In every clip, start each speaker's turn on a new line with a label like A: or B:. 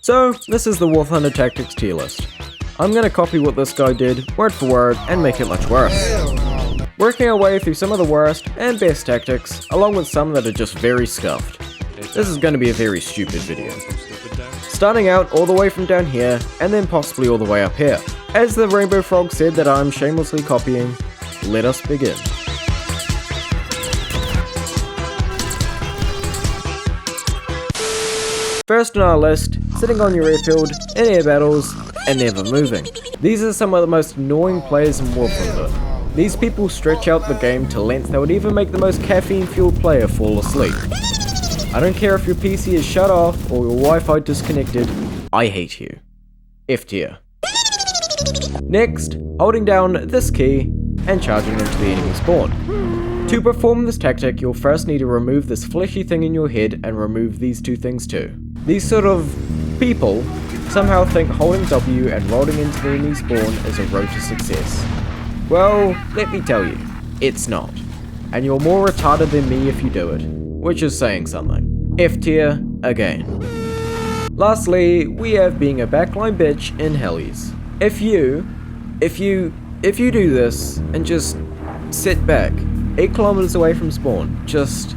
A: So, this is the War Thunder Tactics tier list. I'm gonna copy what this guy did, word for word, and make it much worse. Working our way through some of the worst and best tactics, along with some that are just very scuffed. This is gonna be a very stupid video. Starting out all the way from down here, and then possibly all the way up here. As the Rainbow Frog said that I'm shamelessly copying, let us begin. First on our list, sitting on your airfield, in air battles, and never moving. These are some of the most annoying players in War Thunder. These people stretch out the game to lengths that would even make the most caffeine-fueled player fall asleep. I don't care if your PC is shut off or your Wi-Fi disconnected, I hate you. F tier. Next, holding down this key and charging into the enemy spawn. To perform this tactic, you'll first need to remove this fleshy thing in your head and remove these two things too. These sort of people somehow think holding W and rolling into the enemy spawn is a road to success. Well, let me tell you, it's not. And you're more retarded than me if you do it, which is saying something. F tier again. Lastly, we have being a backline bitch in Hellies. If you do this and just sit back, 8 kilometers away from spawn, just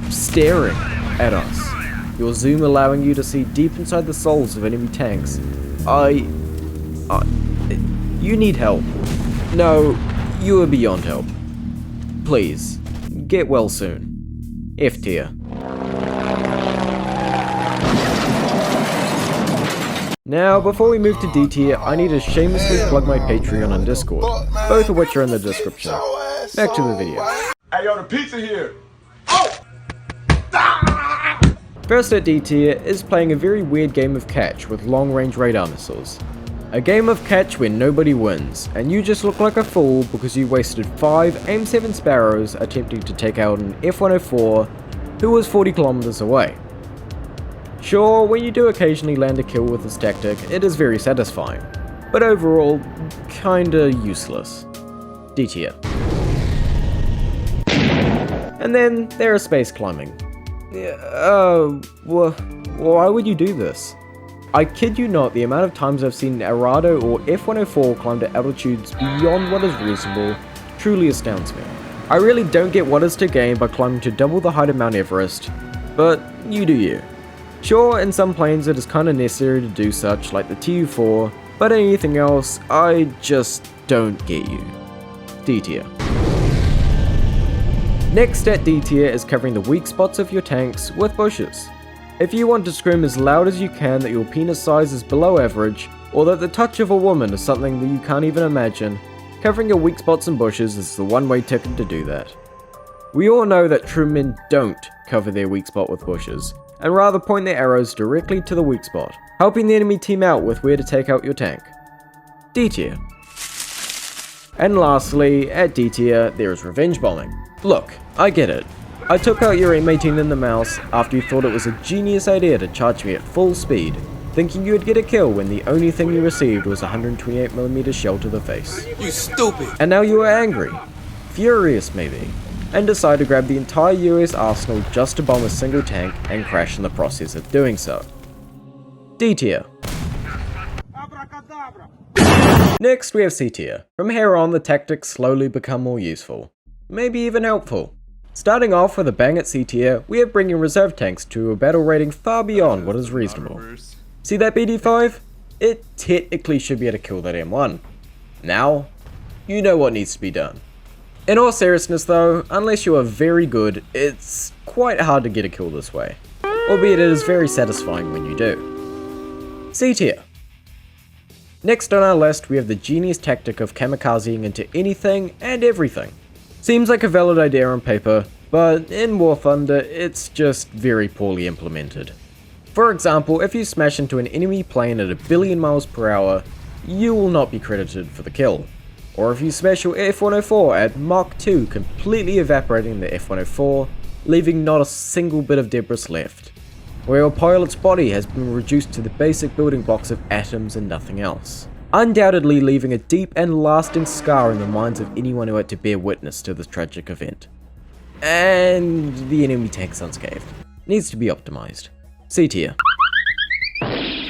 A: staring at us, your zoom allowing you to see deep inside the souls of enemy tanks, you need help. No, you are beyond help. Please, get well soon. F tier. Now, before we move to D tier, I need to shamelessly plug my Patreon and Discord, both of which are in the description. Back to the video.
B: Hey, yo, the pizza here.
A: First at D tier is playing a very weird game of catch with long-range radar missiles. A game of catch where nobody wins, and you just look like a fool because you wasted 5 AIM-7 Sparrows attempting to take out an F-104 who was 40 kilometers away. Sure, when you do occasionally land a kill with this tactic, it is very satisfying, but overall, kinda useless. D tier. And then there is space climbing. Why would you do this? I kid you not, the amount of times I've seen Arado or F-104 climb to altitudes beyond what is reasonable truly astounds me. I really don't get what is to gain by climbing to double the height of Mount Everest, but you do you. Sure, in some planes it is kinda necessary to do such, like the TU-4, but anything else, I just don't get you. D tier. Next at D tier is covering the weak spots of your tanks with bushes. If you want to scream as loud as you can that your penis size is below average, or that the touch of a woman is something that you can't even imagine, covering your weak spots in bushes is the one-way ticket to do that. We all know that true men don't cover their weak spot with bushes, and rather point their arrows directly to the weak spot, helping the enemy team out with where to take out your tank. D tier. And lastly, at D tier, there is revenge bombing. Look, I get it. I took out your M18 in the mouse after you thought it was a genius idea to charge me at full speed, thinking you'd get a kill when the only thing you received was a 128mm shell to the face.
B: You stupid!
A: And now you are angry, furious maybe, and decide to grab the entire US arsenal just to bomb a single tank and crash in the process of doing so. D tier. Next we have C tier. From here on the tactics slowly become more useful, maybe even helpful. Starting off with a bang at C tier, we are bringing reserve tanks to a battle rating far beyond what is reasonable. See that BD5? It technically should be able to kill that M1. Now, you know what needs to be done. In all seriousness though, unless you are very good, it's quite hard to get a kill this way. Albeit it is very satisfying when you do. C tier. Next on our list we have the genius tactic of kamikazing into anything and everything. Seems like a valid idea on paper, but in War Thunder it's just very poorly implemented. For example, if you smash into an enemy plane at 1 billion miles per hour, you will not be credited for the kill. Or if you smash your F-104 at Mach 2, completely evaporating the F-104, leaving not a single bit of debris left. Or your pilot's body has been reduced to the basic building blocks of atoms and nothing else. Undoubtedly leaving a deep and lasting scar in the minds of anyone who had to bear witness to this tragic event. And the enemy tank's unscathed. Needs to be optimized. C tier.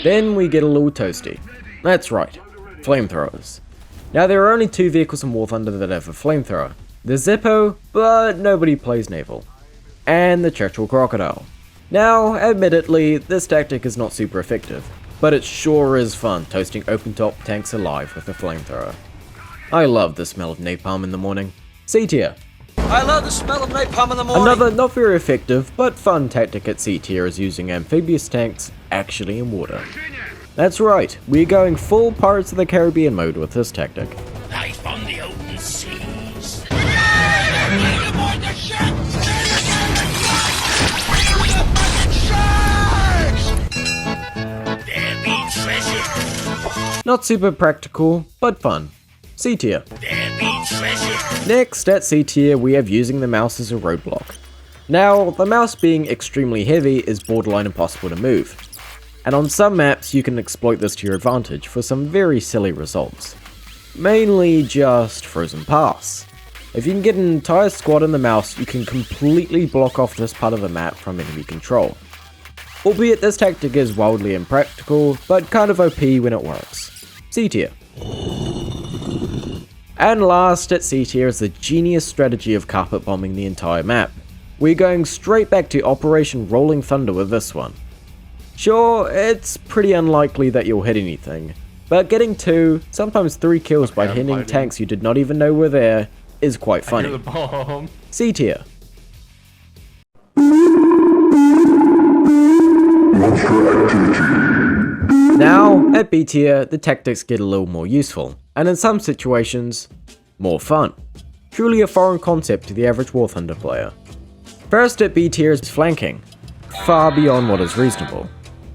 A: Then we get a little toasty. That's right, flamethrowers. Now there are only 2 vehicles in War Thunder that have a flamethrower. The Zippo, but nobody plays naval. And the Churchill Crocodile. Now, admittedly, this tactic is not super effective, but it sure is fun toasting open-top tanks alive with a flamethrower. I love the smell of napalm in the morning. C tier.
C: I love the smell of napalm in the morning.
A: Another not very effective, but fun tactic at C tier is using amphibious tanks actually in water. That's right, we're going full Pirates of the Caribbean mode with this tactic.
D: Life on the open seas. There be treasure.
A: Not super practical, but fun. C tier.
D: There be treasure.
A: Next, at C tier, we have using the mouse as a roadblock. Now, the mouse being extremely heavy is borderline impossible to move, and on some maps you can exploit this to your advantage for some very silly results. Mainly just Frozen Pass. If you can get an entire squad in the mouse, you can completely block off this part of the map from enemy control. Albeit this tactic is wildly impractical, but kind of OP when it works. C tier. And last at C tier is the genius strategy of carpet bombing the entire map. We're going straight back to Operation Rolling Thunder with this one. Sure, it's pretty unlikely that you'll hit anything, but getting 2, sometimes 3 kills by hitting tanks you did not even know were there is quite funny.
E: The bomb.
A: C tier. Now, at B tier, the tactics get a little more useful, and in some situations, more fun. Truly a foreign concept to the average War Thunder player. First at B tier is flanking, far beyond what is reasonable.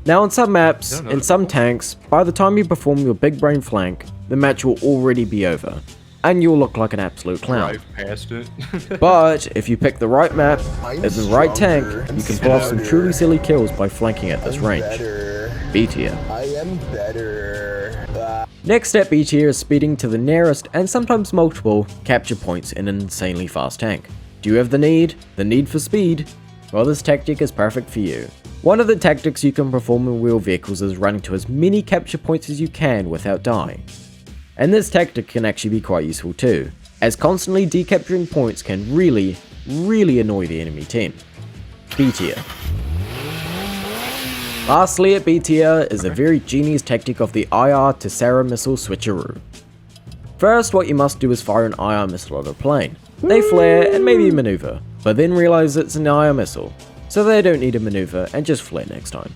A: Now on some maps, in some tanks, by the time you perform your big brain flank, the match will already be over, and you'll look like an absolute clown.
E: Drive past it.
A: But if you pick the right map, and the right tank, you can pull off some truly silly kills by flanking at this range. B tier.
F: I am better.
A: Next at B tier is speeding to the nearest and sometimes multiple capture points in an insanely fast tank. Do you have the need? The need for speed? Well, this tactic is perfect for you. One of the tactics you can perform in wheel vehicles is running to as many capture points as you can without dying. And this tactic can actually be quite useful too, as constantly decapturing points can really annoy the enemy team. B tier. Lastly at B tier is a very genius tactic of the IR to Sarah missile switcheroo. First, what you must do is fire an IR missile at a plane. They flare and maybe maneuver, but then realize it's an IR missile, so they don't need a maneuver and just flare next time.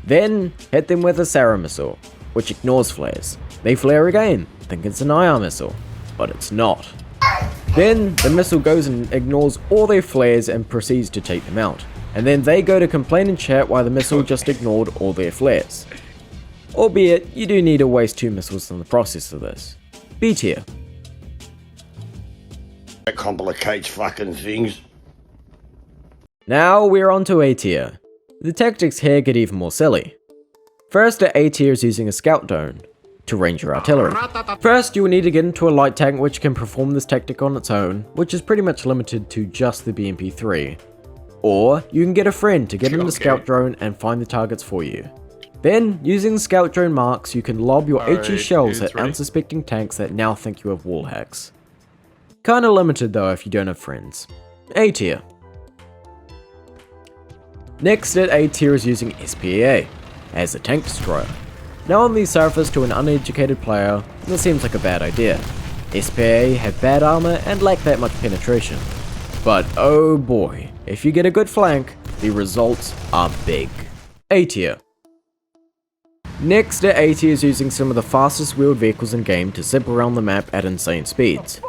A: Then, hit them with a Sarah missile, which ignores flares. They flare again, think it's an IR missile, but it's not. Then, the missile goes and ignores all their flares and proceeds to take them out. And then they go to complain in chat why the missile just ignored all their flares. Albeit, you do need to waste 2 missiles in the process of this. B tier.
D: That complicates fucking things.
A: Now we're on to A tier. The tactics here get even more silly. First at A tier is using a scout drone to range your artillery. First, you will need to get into a light tank which can perform this tactic on its own, which is pretty much limited to just the BMP-3. Or, you can get a friend to get in the scout drone and find the targets for you. Then, using the scout drone marks, you can lob your HE shells at unsuspecting tanks that now think you have wall hacks. Kinda limited though if you don't have friends. A tier. Next at A tier is using SPA as a tank destroyer. Now on the surface to an uneducated player, this seems like a bad idea. SPA have bad armor and lack that much penetration. But oh boy, if you get a good flank, the results are big. A tier. Next at A tier is using some of the fastest wheeled vehicles in game to zip around the map at insane speeds.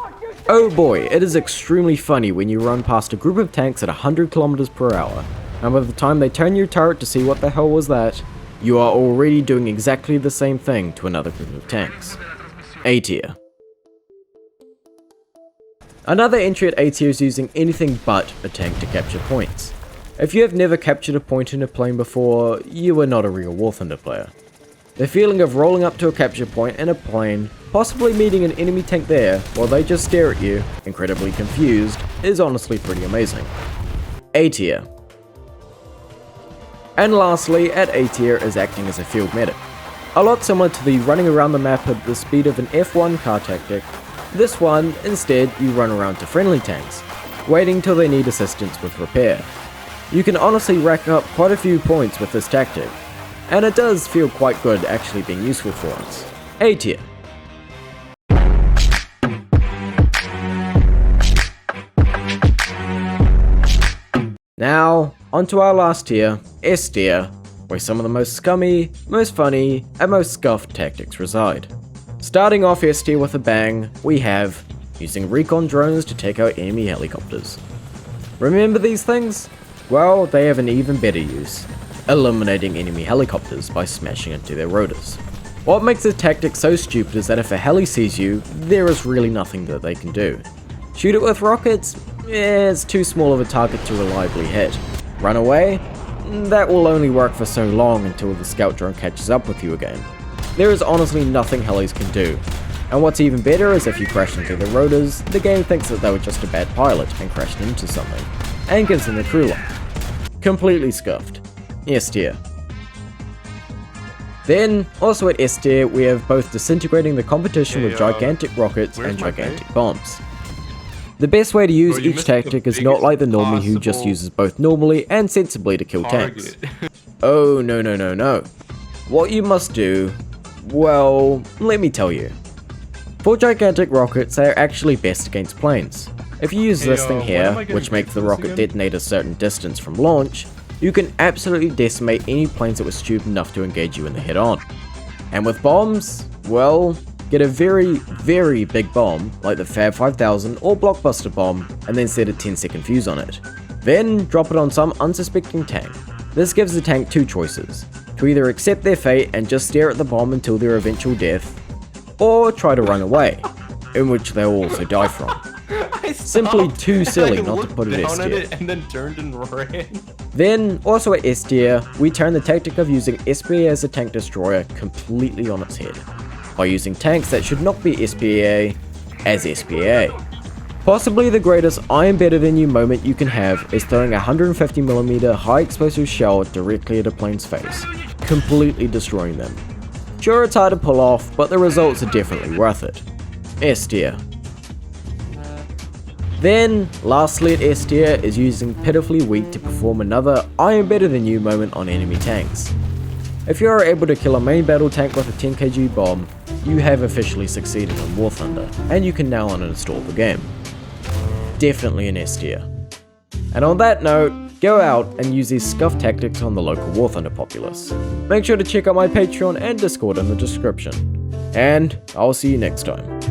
A: Oh boy, it is extremely funny when you run past a group of tanks at 100 km per hour, and by the time they turn your turret to see what the hell was that, you are already doing exactly the same thing to another group of tanks. A tier. Another entry at A tier is using anything but a tank to capture points. If you have never captured a point in a plane before, you are not a real War Thunder player. The feeling of rolling up to a capture point in a plane, possibly meeting an enemy tank there while they just stare at you, incredibly confused, is honestly pretty amazing. A tier. And lastly, at A tier is acting as a field medic. A lot similar to the running around the map at the speed of an F1 car tactic, this one, instead, you run around to friendly tanks, waiting till they need assistance with repair. You can honestly rack up quite a few points with this tactic, and it does feel quite good actually being useful for once. A tier. Now, onto our last tier, S tier, where some of the most scummy, most funny, and most scuffed tactics reside. Starting off S tier with a bang, we have using recon drones to take out enemy helicopters. Remember these things? Well, they have an even better use, eliminating enemy helicopters by smashing into their rotors. What makes this tactic so stupid is that if a heli sees you, there is really nothing that they can do. Shoot it with rockets? It's too small of a target to reliably hit. Run away? That will only work for so long until the scout drone catches up with you again. There is honestly nothing helis can do. And what's even better is if you crash into the rotors, the game thinks that they were just a bad pilot and crashed into something, and gives them a crew lock. Completely scuffed. S tier. Then, also at S tier, we have both disintegrating the competition with gigantic rockets and gigantic bombs. The best way to use each tactic is not like the normie who just uses both normally and sensibly to kill tanks. Oh no. What you must do, well, let me tell you. For gigantic rockets, they are actually best against planes. If you use this thing here, which makes the rocket detonate a certain distance from launch, you can absolutely decimate any planes that were stupid enough to engage you in the head-on. And with bombs, well, get a very, very big bomb, like the Fab 5000 or Blockbuster bomb, and then set a 10-second fuse on it. Then drop it on some unsuspecting tank. This gives the tank two choices, to either accept their fate and just stare at the bomb until their eventual death, or try to run away, in which they'll also die from. Simply too silly not to put it S tier.
E: And then turned and ran.
A: Then, also at S tier, we turn the tactic of using SPA as a tank destroyer completely on its head, by using tanks that should not be SPA as SPA. Possibly the greatest I am better than you moment you can have is throwing a 150mm high explosive shell directly at a plane's face, completely destroying them. Sure, it's hard to pull off, but the results are definitely worth it. S tier. Then, lastly at S tier is using pitifully weak to perform another I am better than you moment on enemy tanks. If you are able to kill a main battle tank with a 10kg bomb, you have officially succeeded on War Thunder, and you can now uninstall the game. Definitely an S tier. And on that note, go out and use these scuff tactics on the local War Thunder populace. Make sure to check out my Patreon and Discord in the description. And I'll see you next time.